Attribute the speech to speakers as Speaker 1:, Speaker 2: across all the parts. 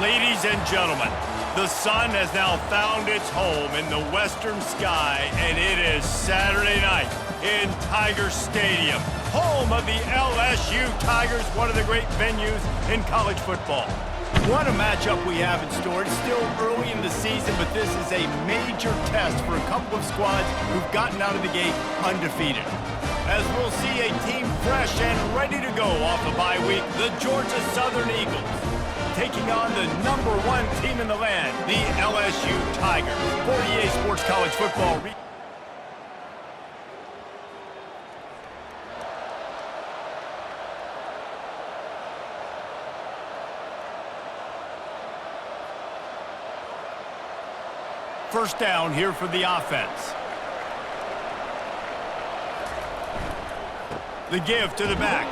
Speaker 1: Ladies and gentlemen, the sun has now found its home in the western sky, and it is Saturday night in Tiger Stadium, home of the LSU Tigers, one of the great venues in college football. What a matchup we have in store. It's still early in the season, but this is a major test for a couple of squads who've gotten out of the gate undefeated. As we'll see a team fresh and ready to go off the bye week, the Georgia Southern Eagles, taking on the #1 team in the land, the LSU Tigers. 48 Sports College Football. First down here for the offense. The give to the back.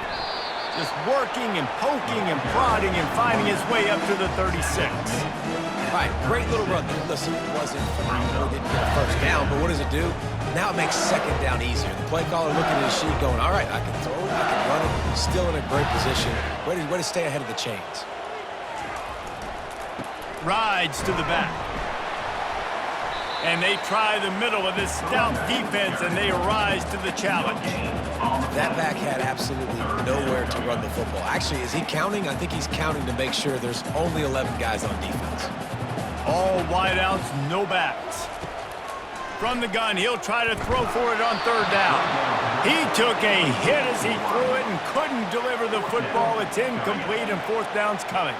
Speaker 1: Just working and poking and prodding and finding his way up to the 36.
Speaker 2: All right, great little run there. Listen, it wasn't phenomenal. Didn't get a first down, but what does it do? Now it makes second down easier. The play caller looking at his sheet going, all right, I can throw it, I can run it. Still in a great position. Way to stay ahead of the chains.
Speaker 1: Rides to the back. And they try the middle of this stout defense, and they rise to the challenge.
Speaker 2: That back had absolutely nowhere to run the football. Actually, is he counting? I think he's counting to make sure there's only 11 guys on defense.
Speaker 1: All wideouts, no backs. From the gun, he'll try to throw for it on third down. He took a hit as he threw it and couldn't deliver the football. It's incomplete, and fourth down's coming.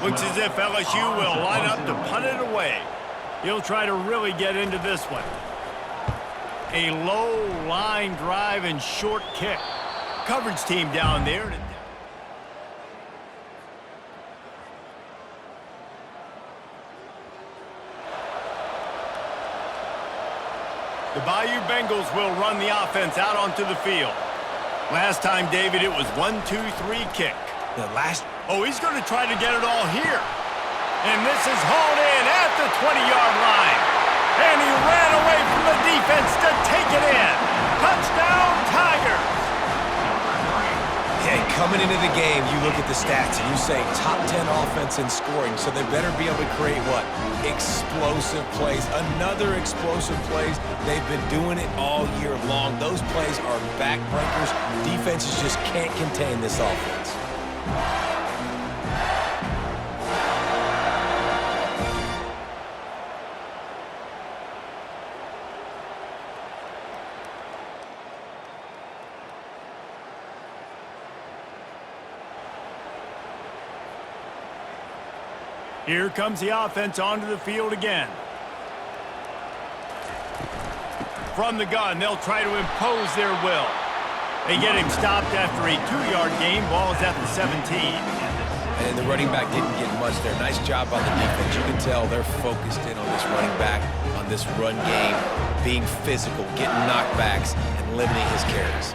Speaker 1: Looks as if LSU will line up to punt it away. He'll try to really get into this one. A low line drive and short kick. Coverage team down there. The Bayou Bengals will run the offense out onto the field. Last time, David, it was 1-2-3 kick. Oh, he's going to try to get it all here. And this is hauled in at the 20-yard line. And he ran away from the defense to take it in. Touchdown, Tigers!
Speaker 2: Hey, coming into the game, you look at the stats and you say top 10 offense in scoring, so they better be able to create what? Explosive plays. Another explosive plays. They've been doing it all year long. Those plays are backbreakers. Defenses just can't contain this offense.
Speaker 1: Here comes the offense onto the field again. From the gun, they'll try to impose their will. They get him stopped after a 2-yard gain. Ball is at the 17.
Speaker 2: And the running back didn't get much there. Nice job by the defense. You can tell they're focused in on this running back, on this run game, being physical, getting knockbacks, and limiting his carries.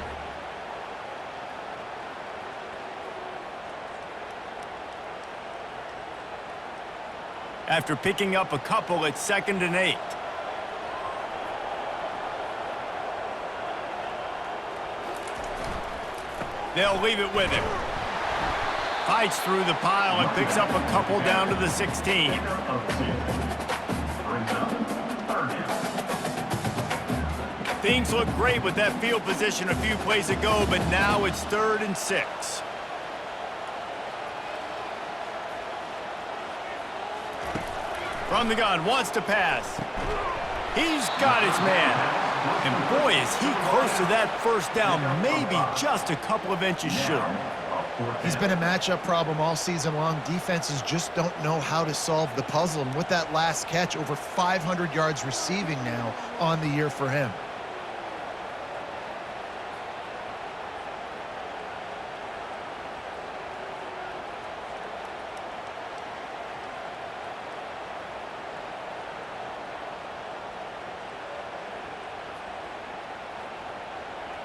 Speaker 1: After picking up a couple, it's 2nd and 8. They'll leave it with him. Fights through the pile and picks up a couple down to the 16. Things look great with that field position a few plays ago, but now it's 3rd and 6. From the gun, wants to pass. He's got his man. And boy, is he close to that first down, maybe just a couple of inches short.
Speaker 3: He's been a matchup problem all season long. Defenses just don't know how to solve the puzzle. And with that last catch, over 500 yards receiving now on the year for him.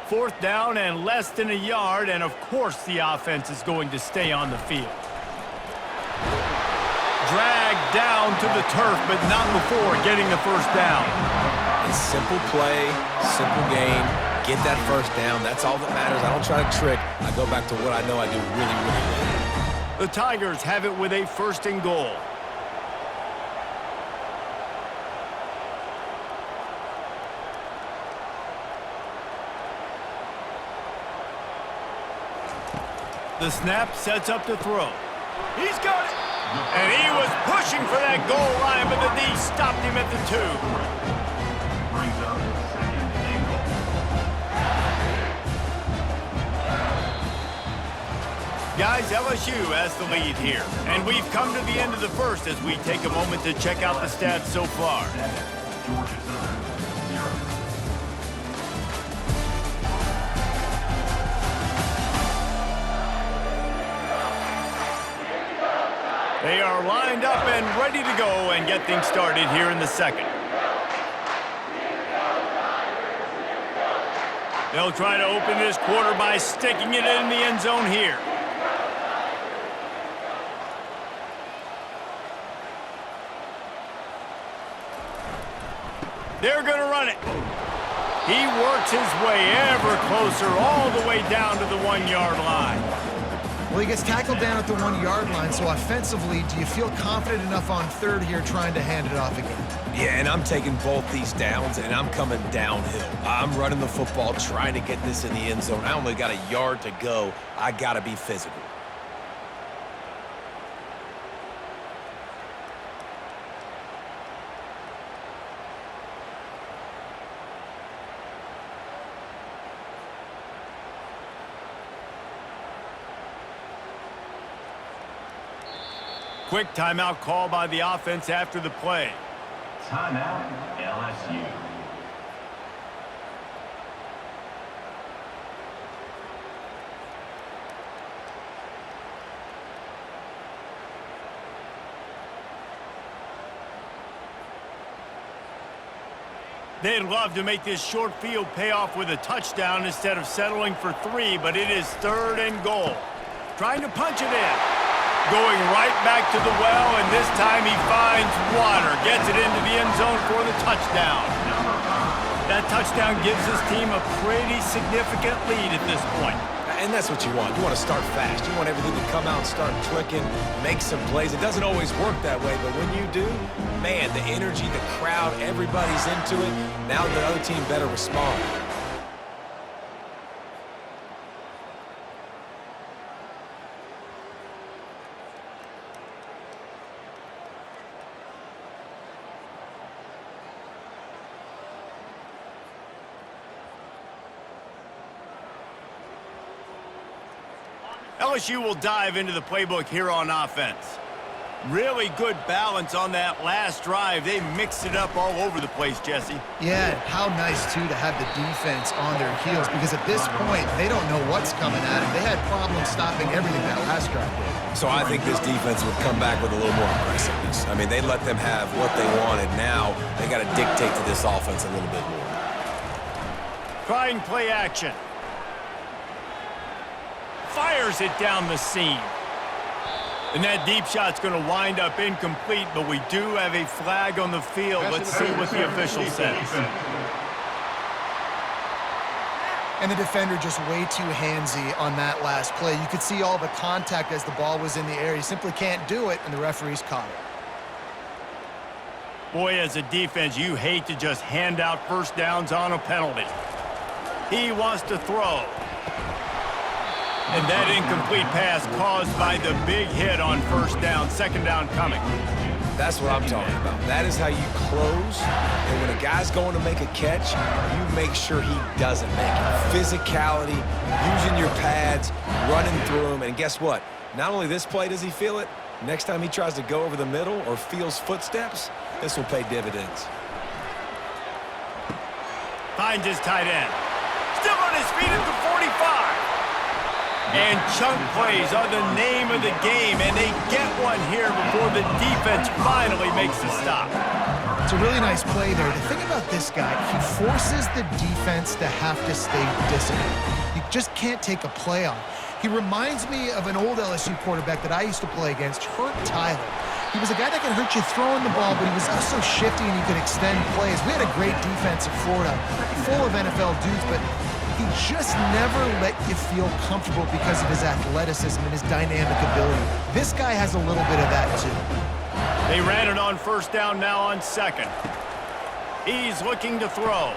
Speaker 1: Fourth down and less than a yard, and of course the offense is going to stay on the field. Dragged down to the turf, but not before getting the first down.
Speaker 2: A simple play, simple game, get that first down. That's all that matters. I don't try to trick. I go back to what I know I do really, really well.
Speaker 1: The Tigers have it with a 1st and goal. The snap sets up the throw. He's got it. And he was pushing for that goal line, but the D stopped him at the 2. Guys, LSU has the lead here. And we've come to the end of the 1st as we take a moment to check out the stats so far.
Speaker 4: Georgia Southern, 0.
Speaker 1: They are lined up and ready to go and get things started here in the 2nd. They'll try to open this quarter by sticking it in the end zone here. They're going to run it. He works his way ever closer all the way down to the 1-yard line.
Speaker 3: Well, he gets tackled down at the 1-yard line, so offensively, do you feel confident enough on 3rd here trying to hand it off again?
Speaker 2: Yeah, and I'm taking both these downs, and I'm coming downhill. I'm running the football, trying to get this in the end zone. I only got a yard to go. I got to be physical.
Speaker 1: Quick timeout call by the offense after the play.
Speaker 4: Timeout, LSU.
Speaker 1: They'd love to make this short field pay off with a touchdown instead of settling for 3, but it is 3rd and goal. Trying to punch it in. Going right back to the well, and this time he finds water. Gets it into the end zone for the touchdown. That touchdown gives his team a pretty significant lead at this point.
Speaker 2: And that's what you want. You want to start fast. You want everything to come out and start clicking, make some plays. It doesn't always work that way, but when you do, man, the energy, the crowd, everybody's into it. Now the other team better respond.
Speaker 1: LSU will dive into the playbook here on offense. Really good balance on that last drive. They mixed it up all over the place, Jesse.
Speaker 3: Yeah, how nice, too, to have the defense on their heels, because at this point, they don't know what's coming at them. They had problems stopping everything that last drive did.
Speaker 2: So I think this defense would come back with a little more aggressiveness. I mean, they let them have what they wanted. Now they got to dictate to this offense a little bit more.
Speaker 1: Trying play action. Fires it down the seam. And that deep shot's going to wind up incomplete, but we do have a flag on the field. Let's see what the official says.
Speaker 3: And the defender just way too handsy on that last play. You could see all the contact as the ball was in the air. He simply can't do it, and the referee's caught it.
Speaker 1: Boy, as a defense, you hate to just hand out first downs on a penalty. He wants to throw. And that incomplete pass caused by the big hit on first down, 2nd down coming.
Speaker 2: That's what I'm talking about. That is how you close. And when a guy's going to make a catch, you make sure he doesn't make it. Physicality, using your pads, running through him. And guess what? Not only this play does he feel it, next time he tries to go over the middle or feels footsteps, this will pay dividends.
Speaker 1: Finds his tight end. Still on his feet at the 45. And chunk plays are the name of the game, and they get one here before the defense finally makes the stop.
Speaker 3: It's a really nice play there. The thing about this guy, he forces the defense to have to stay disciplined. You just can't take a play on. He reminds me of an old LSU quarterback that I used to play against, Hurt Tyler. He was a guy that could hurt you throwing the ball, but he was also shifty and he could extend plays. We had a great defense in Florida, full of NFL dudes, but he just never let you feel comfortable because of his athleticism and his dynamic ability. This guy has a little bit of that too.
Speaker 1: They ran it on first down, now on second. He's looking to throw.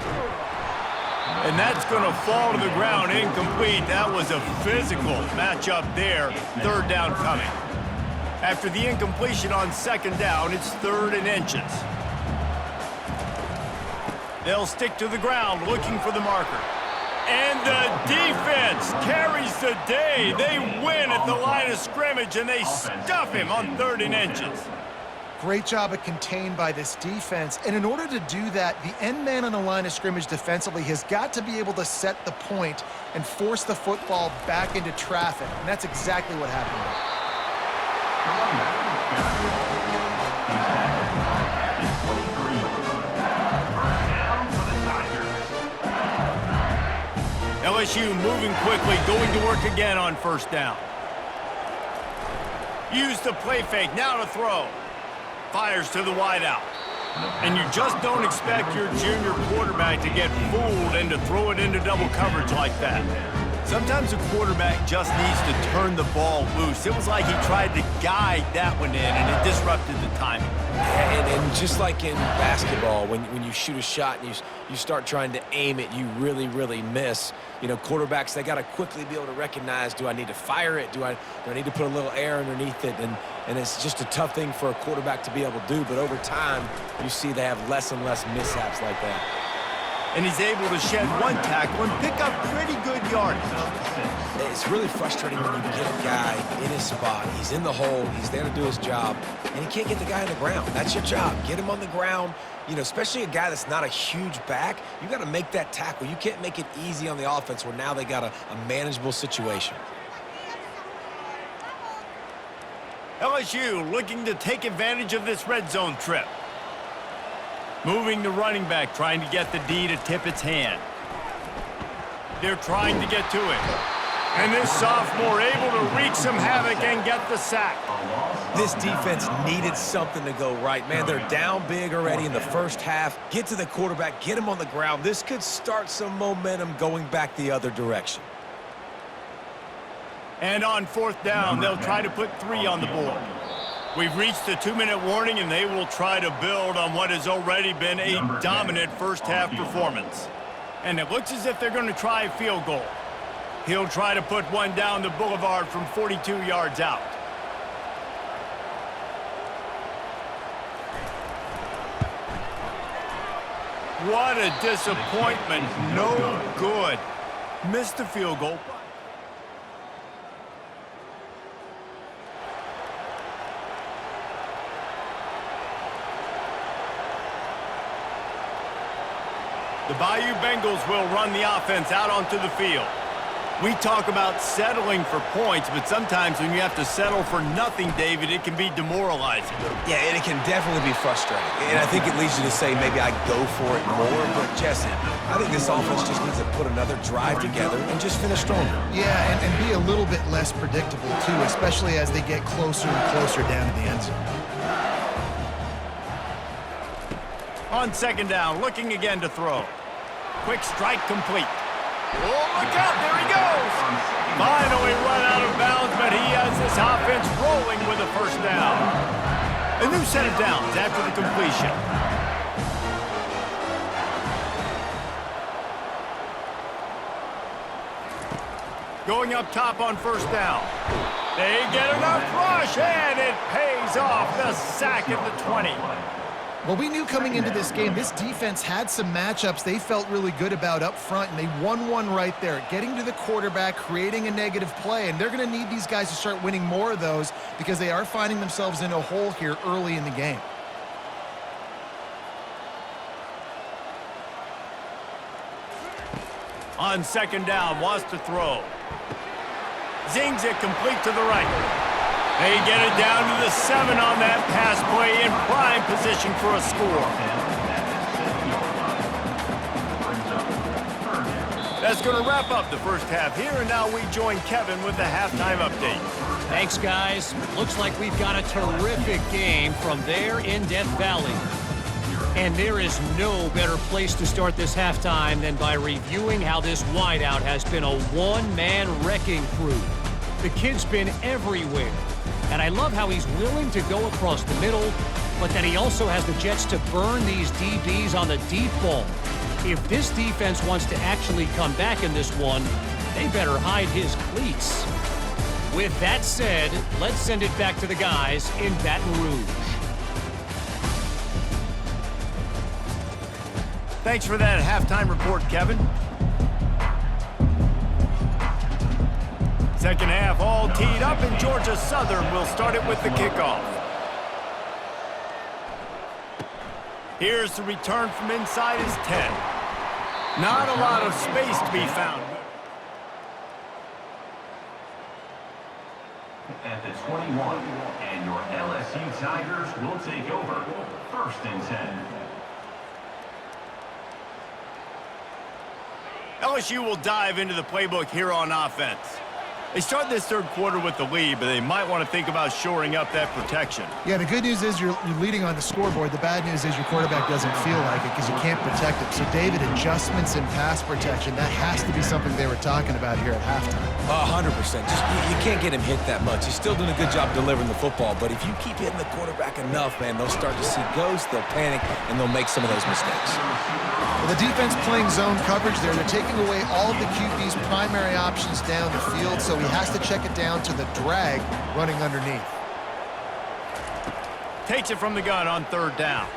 Speaker 1: And that's going to fall to the ground, incomplete. That was a physical matchup there. Third down coming. After the incompletion on second down, it's 3rd and inches. They'll stick to the ground looking for the marker. And the defense carries the day. They win at the line of scrimmage, and they stuff him on 3rd and inches.
Speaker 3: Great job of contained by this defense. And in order to do that, the end man on the line of scrimmage defensively has got to be able to set the point and force the football back into traffic. And that's exactly what happened.
Speaker 1: LSU moving quickly, going to work again on first down. Use the play fake, now to throw. Fires to the wideout. And you just don't expect your junior quarterback to get fooled and to throw it into double coverage like that. Sometimes a quarterback just needs to turn the ball loose. It was like he tried to guide that one in, and it disrupted the timing.
Speaker 2: And just like in basketball, when you shoot a shot and you start trying to aim it, you really, really miss. You know, quarterbacks, they got to quickly be able to recognize, do I need to fire it? Do I need to put a little air underneath it? And it's just a tough thing for a quarterback to be able to do. But over time, you see they have less and less mishaps like that.
Speaker 1: And he's able to shed one tackle and pick up pretty good yardage.
Speaker 2: It's really frustrating when you get a guy in his spot. He's in the hole. He's there to do his job. And he can't get the guy on the ground. That's your job. Get him on the ground. You know, especially a guy that's not a huge back, you got to make that tackle. You can't make it easy on the offense where now they got a manageable situation.
Speaker 1: LSU looking to take advantage of this red zone trip. Moving the running back, trying to get the D to tip its hand. They're trying to get to it. And this sophomore able to wreak some havoc and get the sack.
Speaker 2: This defense needed something to go right. Man, they're down big already in the first half. Get to the quarterback, get him on the ground. This could start some momentum going back the other direction.
Speaker 1: And on fourth down, they'll try to put 3 on the board. We've reached the 2-minute warning, and they will try to build on what has already been a dominant first-half performance. And it looks as if they're going to try a field goal. He'll try to put one down the boulevard from 42 yards out. What a disappointment. No good. Missed the field goal. The Bayou Bengals will run the offense out onto the field. We talk about settling for points, but sometimes when you have to settle for nothing, David, it can be demoralizing.
Speaker 2: Yeah, and it can definitely be frustrating. And I think it leads you to say maybe I go for it more. But, Jesse, I think this offense just needs to put another drive together and just finish stronger.
Speaker 3: Yeah, and be a little bit less predictable, too, especially as they get closer and closer down to the end zone.
Speaker 1: On second down, looking again to throw. Quick strike complete. Oh, look out, there he goes. Finally run out of bounds, but he has this offense rolling with a first down. A new set of downs after the completion. Going up top on first down. They get enough rush, and it pays off. The sack at the 20.
Speaker 3: Well, we knew coming into this game, this defense had some matchups they felt really good about up front, and they won one right there, getting to the quarterback, creating a negative play, and they're going to need these guys to start winning more of those because they are finding themselves in a hole here early in the game.
Speaker 1: On second down, wants to throw. Zings it complete to the right. They get it down to the 7 on that pass play in prime position for a score. That's going to wrap up the first half here, and now we join Kevin with the halftime update.
Speaker 5: Thanks, guys. Looks like we've got a terrific game from there in Death Valley. And there is no better place to start this halftime than by reviewing how this wideout has been a one-man wrecking crew. The kid's been everywhere, and I love how he's willing to go across the middle, but that he also has the jets to burn these DBs on the deep ball. If this defense wants to actually come back in this one, they better hide his cleats. With that said, let's send it back to the guys in Baton Rouge.
Speaker 1: Thanks for that halftime report, Kevin. Second half all teed up, and Georgia Southern will start it with the kickoff. Here's the return from inside his 10. Not a lot of space to be found.
Speaker 4: At the 21, and your LSU Tigers will take over. 1st and 10.
Speaker 1: LSU will dive into the playbook here on offense. They start this third quarter with the lead, but they might want to think about shoring up that protection.
Speaker 3: Yeah, the good news is you're leading on the scoreboard. The bad news is your quarterback doesn't feel like it because you can't protect him. So, David, adjustments in pass protection, that has to be something they were talking about here at halftime.
Speaker 2: 100%. You can't get him hit that much. He's still doing a good job delivering the football, but if you keep hitting the quarterback enough, man, they'll start to see ghosts, they'll panic, and they'll make some of those mistakes.
Speaker 3: Well, the defense playing zone coverage there. They're taking away all of the QB's primary options down the field, so he has to check it down to the drag running underneath.
Speaker 1: Takes it from the gun on third down.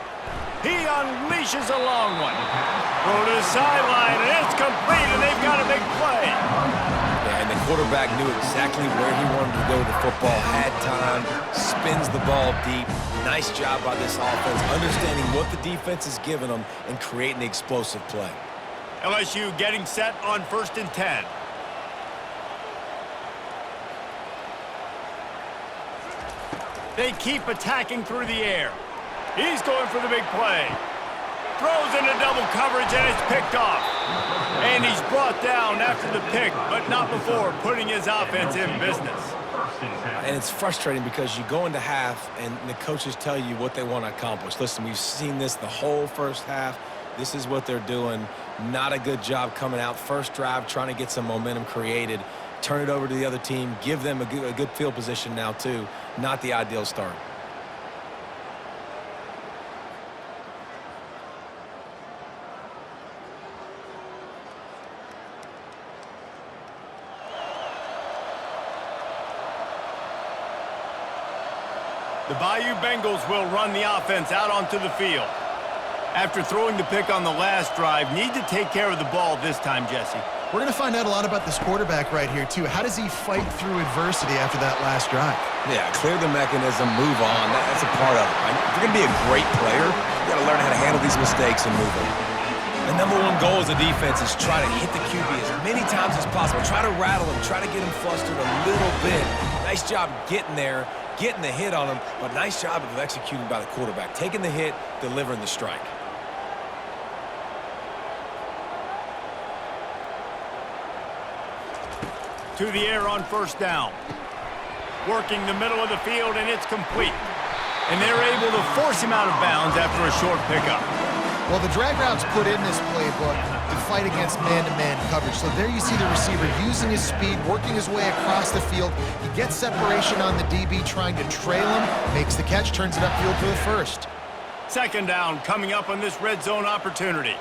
Speaker 1: He unleashes a long one. Throw to the sideline, and it's complete, and they've got a big play.
Speaker 2: Yeah, and the quarterback knew exactly where he wanted to go with the football, had time, spins the ball deep. Nice job by this offense, understanding what the defense is giving them and creating the explosive play.
Speaker 1: LSU getting set on 1st and 10. They keep attacking through the air. He's going for the big play. Throws into double coverage, and it's picked off. And he's brought down after the pick, but not before putting his offense in business.
Speaker 2: And it's frustrating because you go into half and the coaches tell you what they want to accomplish. Listen, we've seen this the whole first half. This is what they're doing. Not a good job coming out. First drive, trying to get some momentum created. Turn it over to the other team. Give them a good field position now, too. Not the ideal start.
Speaker 1: The Bayou Bengals will run the offense out onto the field. After throwing the pick on the last drive, need to take care of the ball this time, Jesse.
Speaker 3: We're going to find out a lot about this quarterback right here, too. How does he fight through adversity after that last drive?
Speaker 2: Yeah, clear the mechanism, move on. That's a part of it, right? If you're going to be a great player, you got to learn how to handle these mistakes and move on. The number one goal as a defense is try to hit the QB as many times as possible. Try to rattle him, try to get him flustered a little bit. Nice job getting there, getting the hit on him, but nice job of executing by the quarterback. Taking the hit, delivering the strike.
Speaker 1: To the air on 1st down. Working the middle of the field, and it's complete. And they're able to force him out of bounds after a short pickup.
Speaker 3: Well, the drag route's put in this playbook to fight against man-to-man coverage. So there you see the receiver using his speed, working his way across the field. He gets separation on the DB, trying to trail him, makes the catch, turns it upfield for the first.
Speaker 1: 2nd down coming up on this red zone opportunity.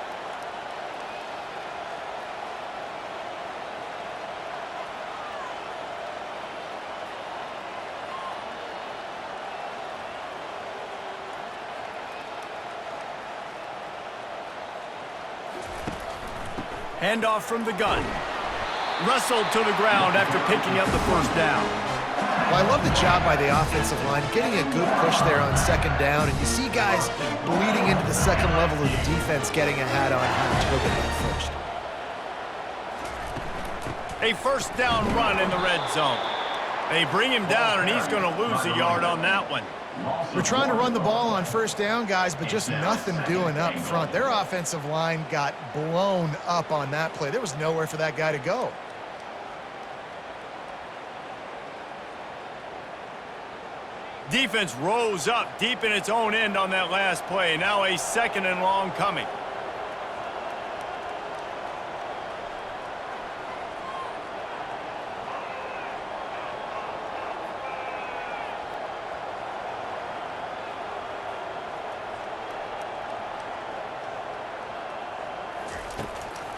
Speaker 1: Handoff from the gun. Wrestled to the ground after picking up the 1st down.
Speaker 3: Well, I love the job by the offensive line, getting a good push there on 2nd down, and you see guys bleeding into the second level of the defense getting a hat on having to go get that first.
Speaker 1: A 1st down run in the red zone. They bring him down, and he's going to lose a yard on that one.
Speaker 3: We're trying to run the ball on 1st down, guys, but just nothing doing up front. Their offensive line got blown up on that play. There was nowhere for that guy to go.
Speaker 1: Defense rose up deep in its own end on that last play. Now a 2nd and long coming.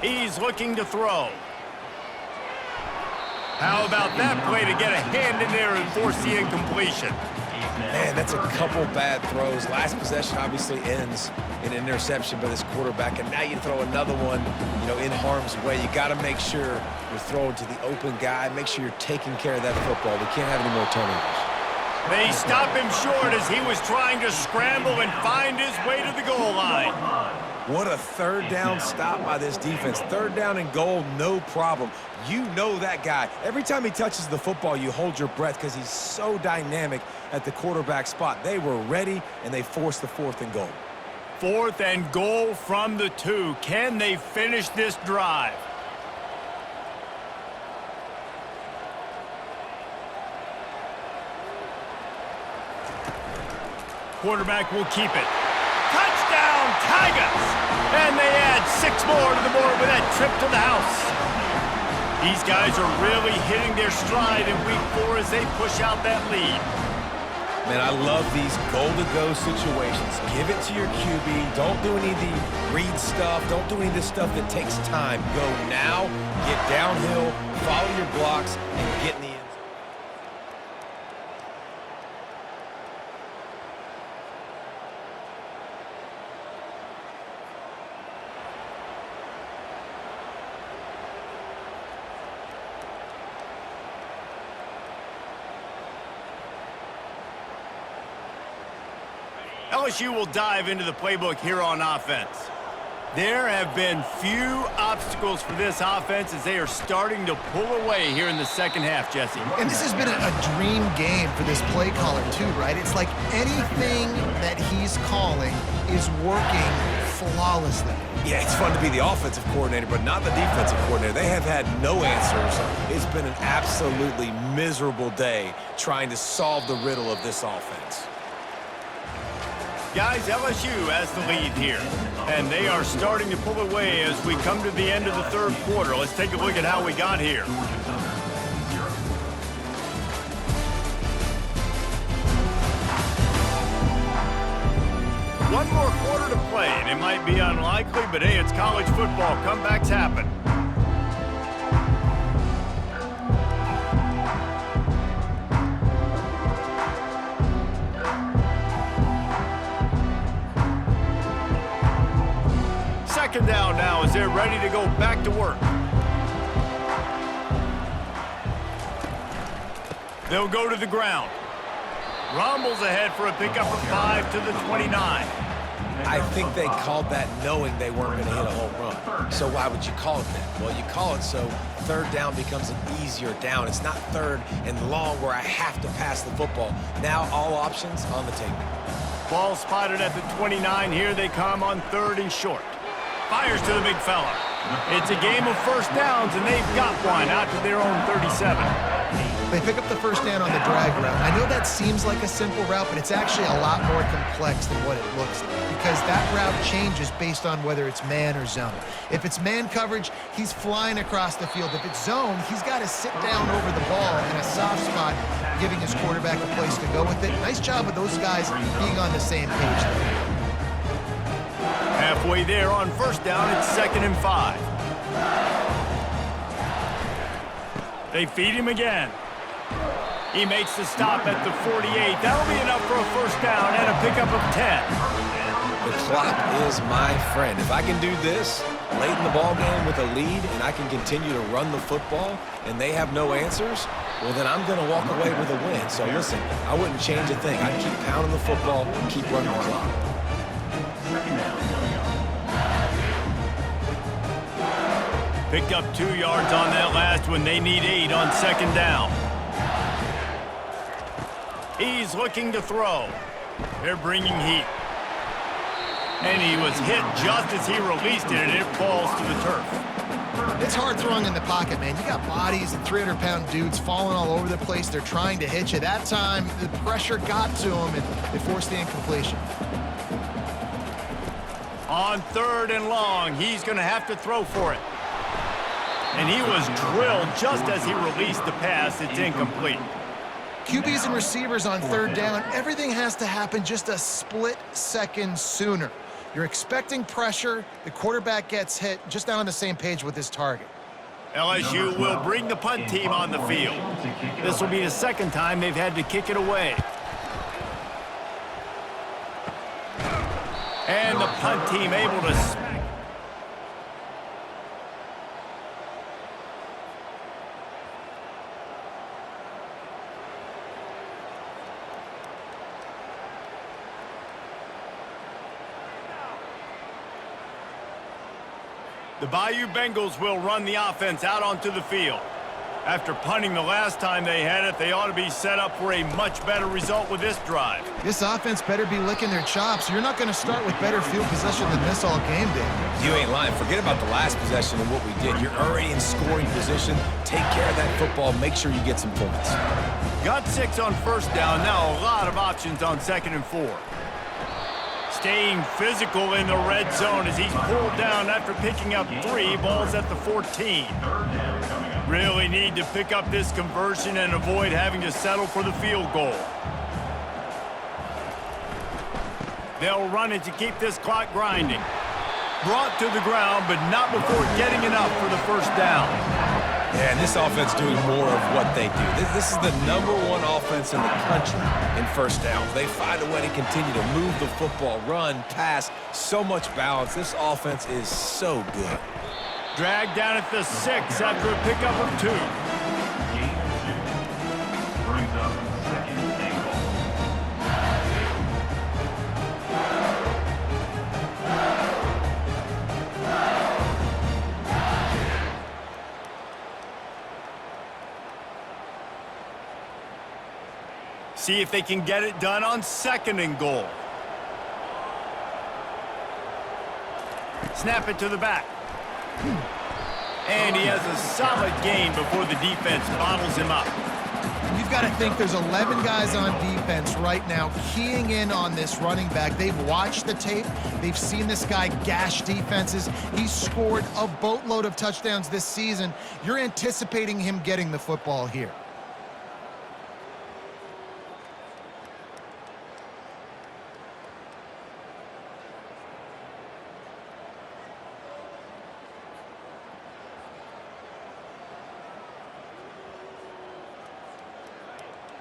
Speaker 1: He's looking to throw. How about that play to get a hand in there and force the incompletion?
Speaker 2: Man, that's a couple bad throws. Last possession obviously ends in an interception by this quarterback, and now you throw another one, in harm's way. You got to make sure you're throwing to the open guy. Make sure you're taking care of that football. We can't have any more turnovers.
Speaker 1: They stop him short as he was trying to scramble and find his way to the goal line.
Speaker 2: What a 3rd down stop by this defense. 3rd down and goal, no problem. You know that guy. Every time he touches the football, you hold your breath because he's so dynamic at the quarterback spot. They were ready, and they forced the 4th and goal.
Speaker 1: 4th and goal from the 2. Can they finish this drive? Quarterback will keep it. Touchdown, Tigers! And they add 6 more to the board with that trip to the house. These guys are really hitting their stride in week 4 as they push out that lead.
Speaker 2: Man, I love these goal-to-go situations. Give it to your QB. Don't do any of the read stuff. Don't do any of this stuff that takes time. Go now, get downhill, follow your blocks, and get in the end zone.
Speaker 1: LSU will dive into the playbook here on offense. There have been few obstacles for this offense as they are starting to pull away here in the 2nd half, Jesse.
Speaker 3: And this has been a dream game for this play caller too, right? It's like anything that he's calling is working flawlessly.
Speaker 2: Yeah, it's fun to be the offensive coordinator, but not the defensive coordinator. They have had no answers. It's been an absolutely miserable day trying to solve the riddle of this offense.
Speaker 1: Guys, LSU has the lead here, and they are starting to pull away as we come to the end of the 3rd quarter. Let's take a look at how we got here. One more quarter to play, and it might be unlikely, but hey, it's college football. Comebacks happen. Second down now as they're ready to go back to work. They'll go to the ground. Rumbles ahead for a pickup of 5 to the 29.
Speaker 2: I think they called that knowing they weren't going to hit a home run. So why would you call it that? Well, you call it so 3rd down becomes an easier down. It's not 3rd and long where I have to pass the football. Now all options on the table.
Speaker 1: Ball spotted at the 29. Here they come on 3rd and short. Fires to the big fella. It's a game of 1st downs, and they've got one out to their own 37.
Speaker 3: They pick up the 1st down on the drag route. I know that seems like a simple route, but it's actually a lot more complex than what it looks like because that route changes based on whether it's man or zone. If it's man coverage, he's flying across the field. If it's zone, he's got to sit down over the ball in a soft spot, giving his quarterback a place to go with it. Nice job of those guys being on the same page there.
Speaker 1: Halfway there on 1st down, it's 2nd and 5. They feed him again. He makes the stop at the 48. That'll be enough for a 1st down and a pickup of 10.
Speaker 2: The clock is my friend. If I can do this late in the ball game with a lead and I can continue to run the football and they have no answers, well, then I'm going to walk away with a win. So listen, I wouldn't change a thing. I'd keep pounding the football, keep running the clock.
Speaker 1: Picked up 2 yards on that last one. They need 8 on 2nd down. He's looking to throw. They're bringing heat. And he was hit just as he released it, and it falls to the turf.
Speaker 3: It's hard throwing in the pocket, man. You got bodies and 300-pound dudes falling all over the place. They're trying to hit you. That time, the pressure got to them, and they forced the incompletion.
Speaker 1: On 3rd and long, he's going to have to throw for it. And he was drilled just as he released the pass. It's incomplete.
Speaker 3: QBs and receivers on 3rd down, everything has to happen just a split second sooner. You're expecting pressure, the quarterback gets hit, just not on the same page with his target.
Speaker 1: LSU will bring the punt team on the field. This will be the 2nd time they've had to kick it away. And the punt team able to smack. The Bayou Bengals will run the offense out onto the field. After punting the last time they had it, they ought to be set up for a much better result with this drive.
Speaker 3: This offense better be licking their chops. You're not going to start with better field possession than this all game day.
Speaker 2: You ain't lying. Forget about the last possession and what we did. You're already in scoring position. Take care of that football. Make sure you get some points.
Speaker 1: Got 6 on 1st down. Now a lot of options on 2nd and 4. Staying physical in the red zone as he's pulled down after picking up 3 balls at the 14. Really need to pick up this conversion and avoid having to settle for the field goal. They'll run it to keep this clock grinding. Brought to the ground, but not before getting enough for the 1st down.
Speaker 2: Yeah, and this offense doing more of what they do. This is the #1 offense in the country in 1st downs. They find a way to continue to move the football, run, pass, so much balance. This offense is so good.
Speaker 1: Dragged down at the 6 after a pickup of 2.
Speaker 4: Gain 2. Brings up 2nd and goal.
Speaker 1: See if they can get it done on 2nd and goal. Snap it to the back. And he has a solid gain before the defense bottles him up.
Speaker 3: You've got to think there's 11 guys on defense right now keying in on this running back. They've watched the tape. They've seen this guy gash defenses. He's scored a boatload of touchdowns this season. You're anticipating him getting the football here.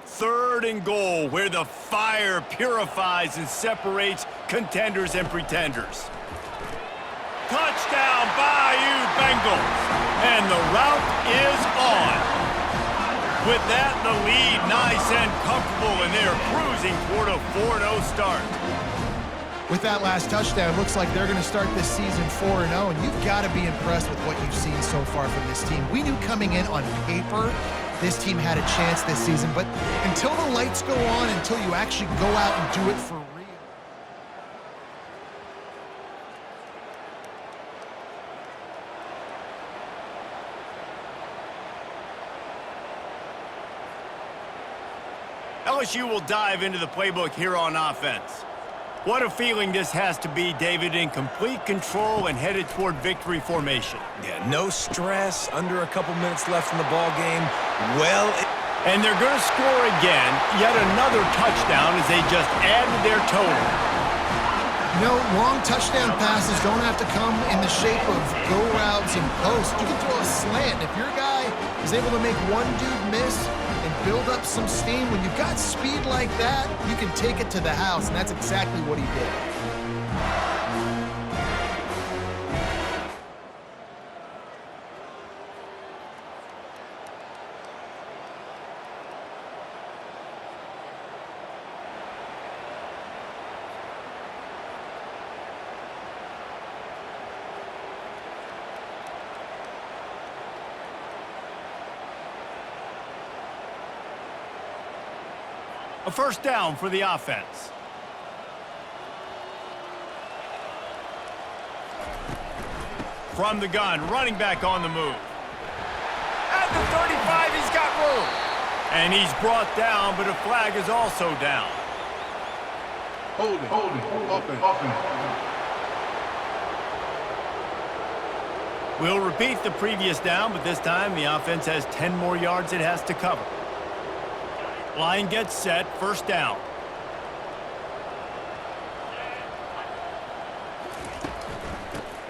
Speaker 1: Third and goal, where the fire purifies and separates contenders and pretenders. Touchdown, Bayou Bengals. And the route is on. With that, the lead nice and comfortable, and they're cruising toward a 4-0 start.
Speaker 3: With that last touchdown, looks like they're going to start this season 4-0, and you've got to be impressed with what you've seen so far from this team. We knew coming in on paper this team had a chance this season, but until the lights go on, until you actually go out and do it for real.
Speaker 1: LSU will dive into the playbook here on offense. What a feeling this has to be, David, in complete control and headed toward victory formation.
Speaker 2: Yeah, no stress, under a couple minutes left in the ball game.
Speaker 1: And they're going to score again, yet another touchdown as they just add to their total.
Speaker 3: You know, long touchdown passes don't have to come in the shape of go routes and posts. You can throw a slant. If your guy is able to make one dude miss and build up some steam, when you've got speed like that, you can take it to the house, and that's exactly what he did.
Speaker 1: A 1st down for the offense. from the gun, running back on the move. At the 35, he's got room. And he's brought down, but a flag is also down.
Speaker 6: Holding. Offense.
Speaker 1: We'll repeat the previous down, but this time the offense has 10 more yards it has to cover. Line gets set, first down.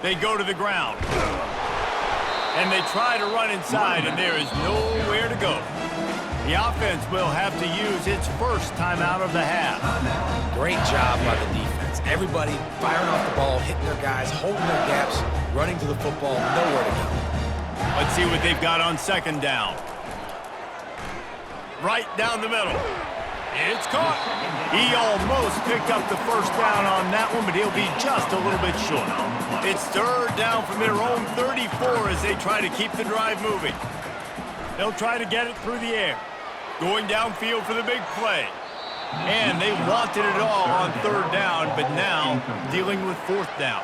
Speaker 1: They go to the ground. And they try to run inside, and there is nowhere to go. The offense will have to use its first timeout of the half.
Speaker 2: Great job by the defense. Everybody firing off the ball, hitting their guys, holding their gaps, running to the football, nowhere to go.
Speaker 1: Let's see what they've got on second down. Right down the middle. It's caught. He almost picked up the first down on that one, but he'll be just a little bit short. It's third down from their own 34 as they try to keep the drive moving. They'll try to get it through the air. Going downfield for the big play. And they wanted it all on third down, but now dealing with fourth down.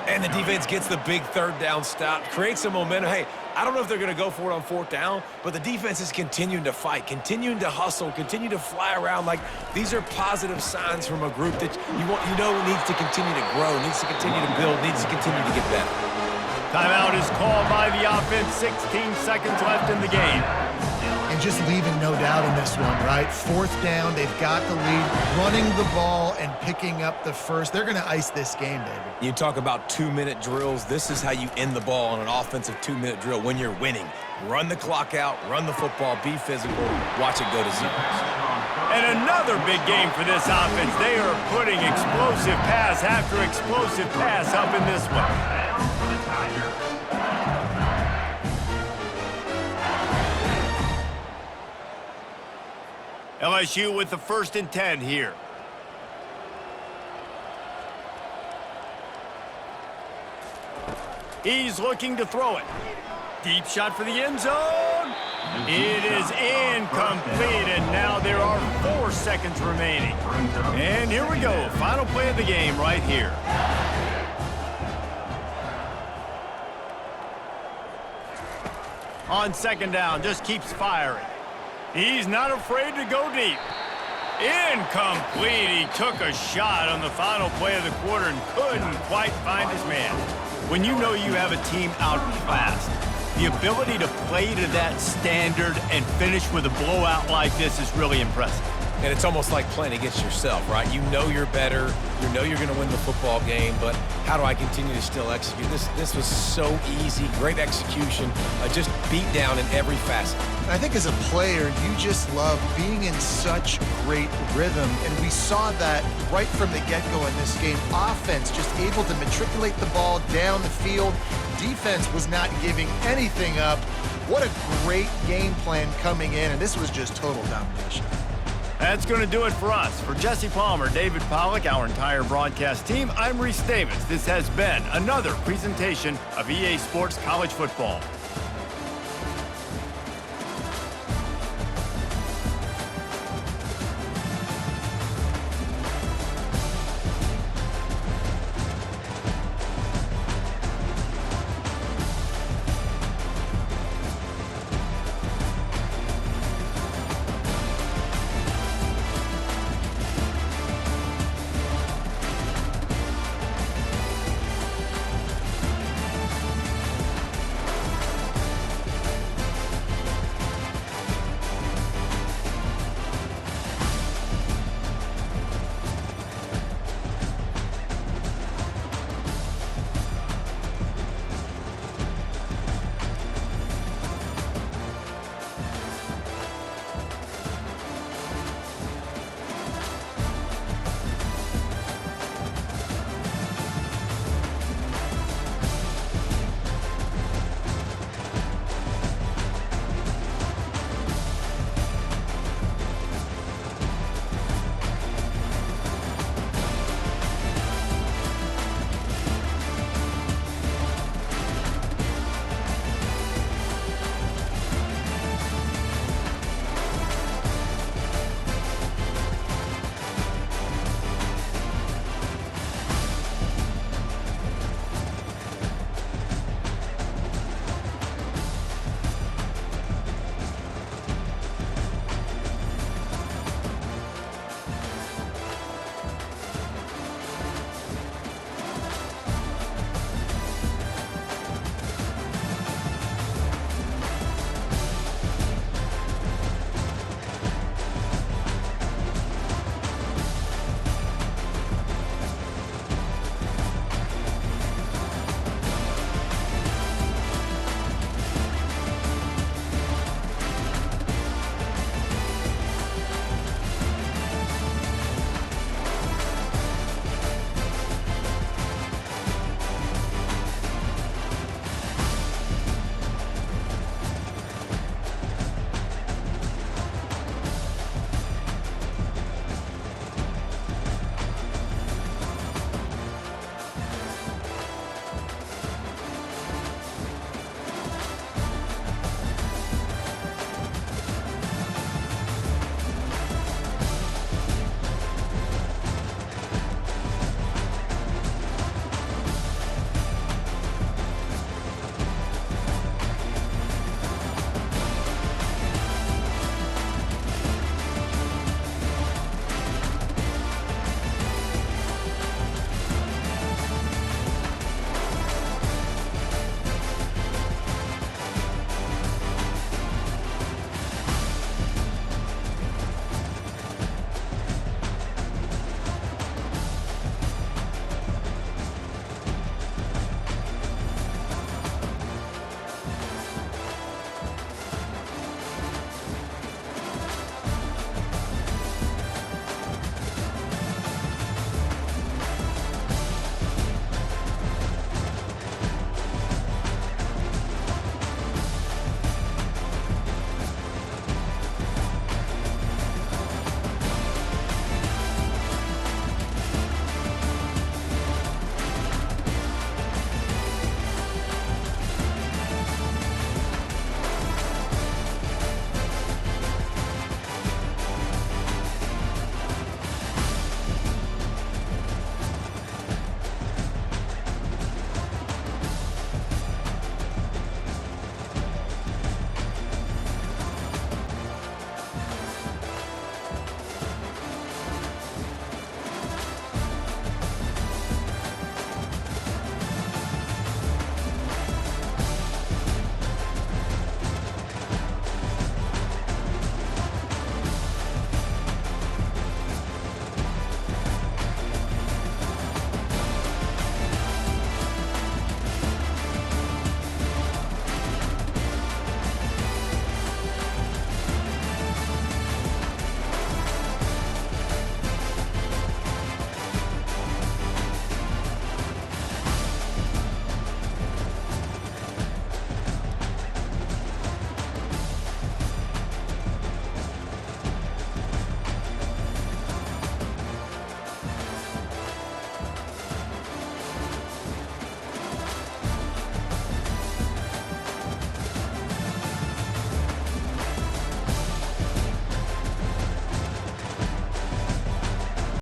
Speaker 2: And the defense gets the big third down stop, creates some momentum. Hey, I don't know if they're going to go for it on fourth down, but the defense is continuing to fight, continuing to hustle, continue to fly around. Like, these are positive signs from a group that you know needs to continue to grow, needs to continue to build, needs to continue to get better.
Speaker 1: Timeout is called by the offense. 16 seconds left in the game.
Speaker 3: And just leaving no doubt in this one, right? Fourth down, they've got the lead, running the ball and picking up the first. They're going to ice this game, David.
Speaker 2: You talk about 2-minute drills. This is how you end the ball on an offensive 2-minute drill when you're winning. Run the clock out, run the football, be physical, watch it go to zeros.
Speaker 1: And another big game for this offense. They are putting explosive pass after explosive pass up in this one. LSU with the 1st and 10 here. He's looking to throw it. Deep shot for the end zone. It is incomplete, and now there are 4 seconds remaining. And here we go. Final play of the game right here. On second down, just keeps firing. He's not afraid to go deep. Incomplete. He took a shot on the final play of the quarter and couldn't quite find his man. When you know you have a team outclassed, the ability to play to that standard and finish with a blowout like this is really impressive.
Speaker 2: And it's almost like playing against yourself, right? You know you're better. You know you're going to win the football game, but how do I continue to still execute? This was so easy, great execution, just beat down in every facet.
Speaker 3: I think as a player, you just love being in such great rhythm, and we saw that right from the get-go in this game. Offense just able to matriculate the ball down the field. Defense was not giving anything up. What a great game plan coming in, and this was just total domination.
Speaker 1: That's going to do it for us. For Jesse Palmer, David Pollack, our entire broadcast team, I'm Reese Davis. This has been another presentation of EA Sports College Football.